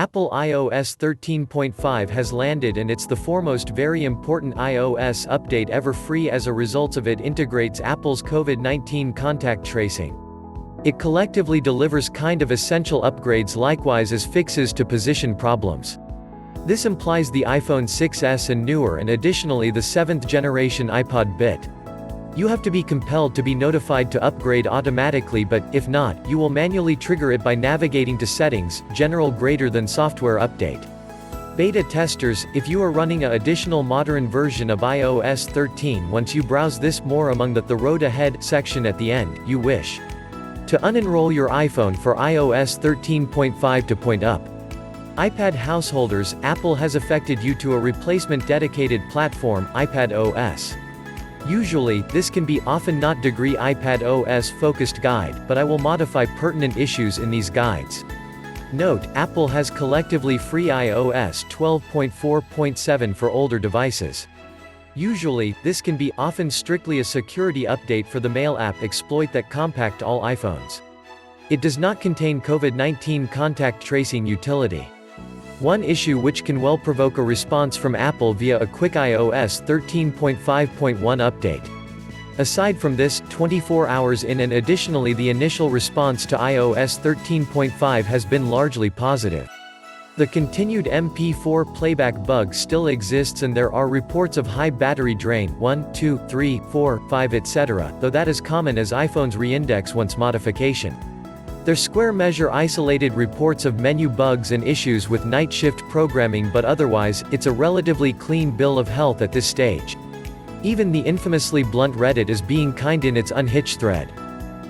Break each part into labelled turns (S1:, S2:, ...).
S1: Apple iOS 13.5 has landed, and it's the foremost very important iOS update ever. Free as a result of it integrates Apple's COVID-19 contact tracing. It collectively delivers kind of essential upgrades likewise as fixes to position problems. This implies the iPhone 6s and newer, and additionally the 7th generation iPod bit. You have to be compelled to be notified to upgrade automatically, but, if not, you will manually trigger it by navigating to Settings, General greater than Software Update. Beta testers, if you are running a additional modern version of iOS 13, once you browse this more among the Road Ahead section at the end, you wish to unenroll your iPhone for iOS 13.5 to point up. iPad householders, Apple has affected you to a replacement dedicated platform, iPad OS. Usually, this can be often not degree iPad OS focused guide, but I will modify pertinent issues in these guides. Note, Apple has collectively free iOS 12.4.7 for older devices. Usually, this can be often strictly a security update for the Mail app exploit that compact all iPhones. It does not contain COVID-19 contact tracing utility. One issue which can well provoke a response from Apple via a quick iOS 13.5.1 update. Aside from this, 24 hours in, and additionally the initial response to iOS 13.5 has been largely positive. The continued MP4 playback bug still exists, and there are reports of high battery drain 1, 2, 3, 4, 5 etc., though that is common as iPhones reindex once modification. Their square measure isolated reports of menu bugs and issues with night shift programming, but otherwise, it's a relatively clean bill of health at this stage. Even the infamously blunt Reddit is being kind in its unhitched thread.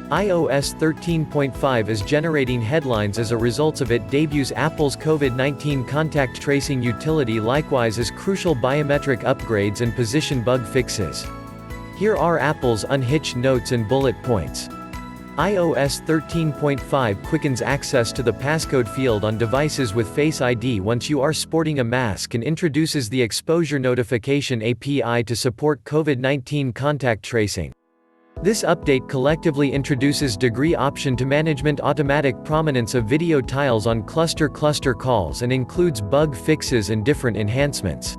S1: iOS 13.5 is generating headlines as a result of it debuts Apple's COVID-19 contact tracing utility, likewise as crucial biometric upgrades and position bug fixes. Here are Apple's unhitched notes and bullet points. iOS 13.5 quickens access to the passcode field on devices with Face ID once you are sporting a mask, and introduces the Exposure Notification API to support COVID-19 contact tracing. This update collectively introduces degree option to management automatic prominence of video tiles on cluster calls, and includes bug fixes and different enhancements.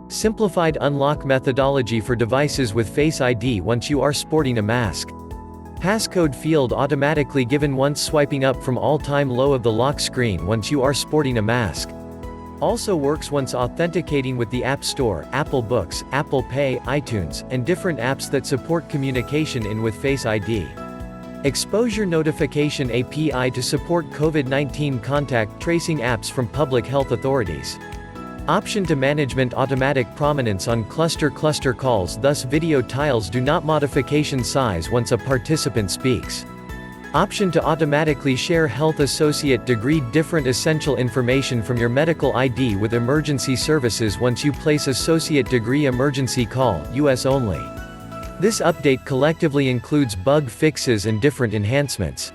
S1: Simplified unlock methodology for devices with Face ID once you are sporting a mask. Passcode field automatically given once swiping up from all-time low of the lock screen once you are sporting a mask. Also works once authenticating with the App Store, Apple Books, Apple Pay, iTunes, and different apps that support communication in with Face ID. Exposure Notification API to support COVID-19 contact tracing apps from public health authorities. Option to management automatic prominence on cluster calls, thus video tiles do not modification size once a participant speaks. Option to automatically share health associate degree different essential information from your medical ID with emergency services once you place associate degree emergency call, US only. This update collectively includes bug fixes and different enhancements.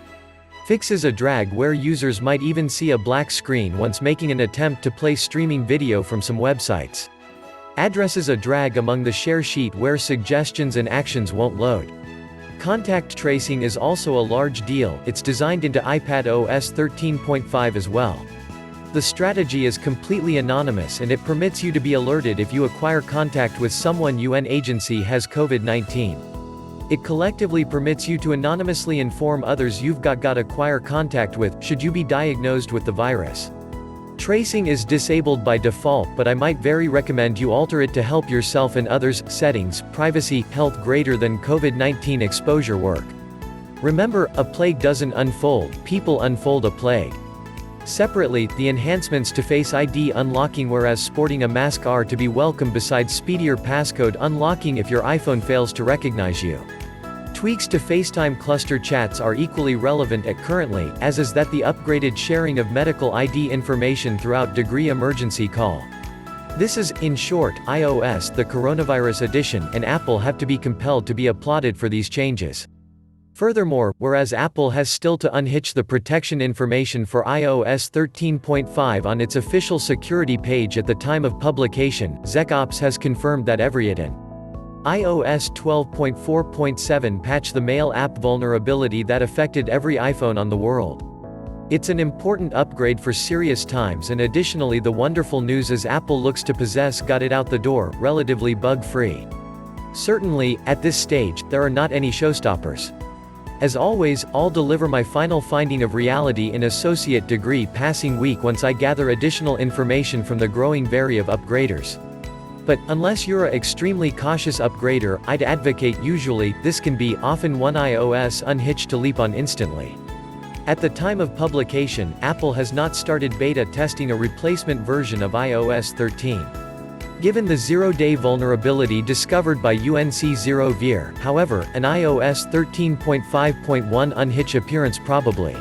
S1: Fixes a drag where users might even see a black screen once making an attempt to play streaming video from some websites. Addresses a drag among the share sheet where suggestions and actions won't load. Contact tracing is also a large deal, it's designed into iPad OS 13.5 as well. The strategy is completely anonymous, and it permits you to be alerted if you acquire contact with someone UN agency has COVID-19. It collectively permits you to anonymously inform others you've got acquire contact with, should you be diagnosed with the virus. Tracing is disabled by default, but I might very recommend you alter it to help yourself and others. Settings, privacy, health greater than COVID-19 exposure work. Remember, a plague doesn't unfold, people unfold a plague. Separately, the enhancements to Face ID unlocking whereas sporting a mask are to be welcome, besides speedier passcode unlocking if your iPhone fails to recognize you. Tweaks to FaceTime cluster chats are equally relevant at currently, as is that the upgraded sharing of medical ID information throughout degree emergency call. This is, in short, iOS the coronavirus edition, and Apple have to be compelled to be applauded for these changes. Furthermore, whereas Apple has still to unhitch the protection information for iOS 13.5 on its official security page at the time of publication, ZecOps has confirmed that every iOS 12.4.7 patch the Mail app vulnerability that affected every iPhone on the world. It's an important upgrade for serious times, and additionally the wonderful news is Apple looks to possess got it out the door, relatively bug-free. Certainly, at this stage, there are not any showstoppers. As always, I'll deliver my final finding of reality in associate degree passing week once I gather additional information from the growing vary of upgraders. But, unless you're an extremely cautious upgrader, I'd advocate usually, this can be, often one iOS unhitched to leap on instantly. At the time of publication, Apple has not started beta testing a replacement version of iOS 13. Given the zero-day vulnerability discovered by UNC0 Vir, however, an iOS 13.5.1 unhitch appearance probably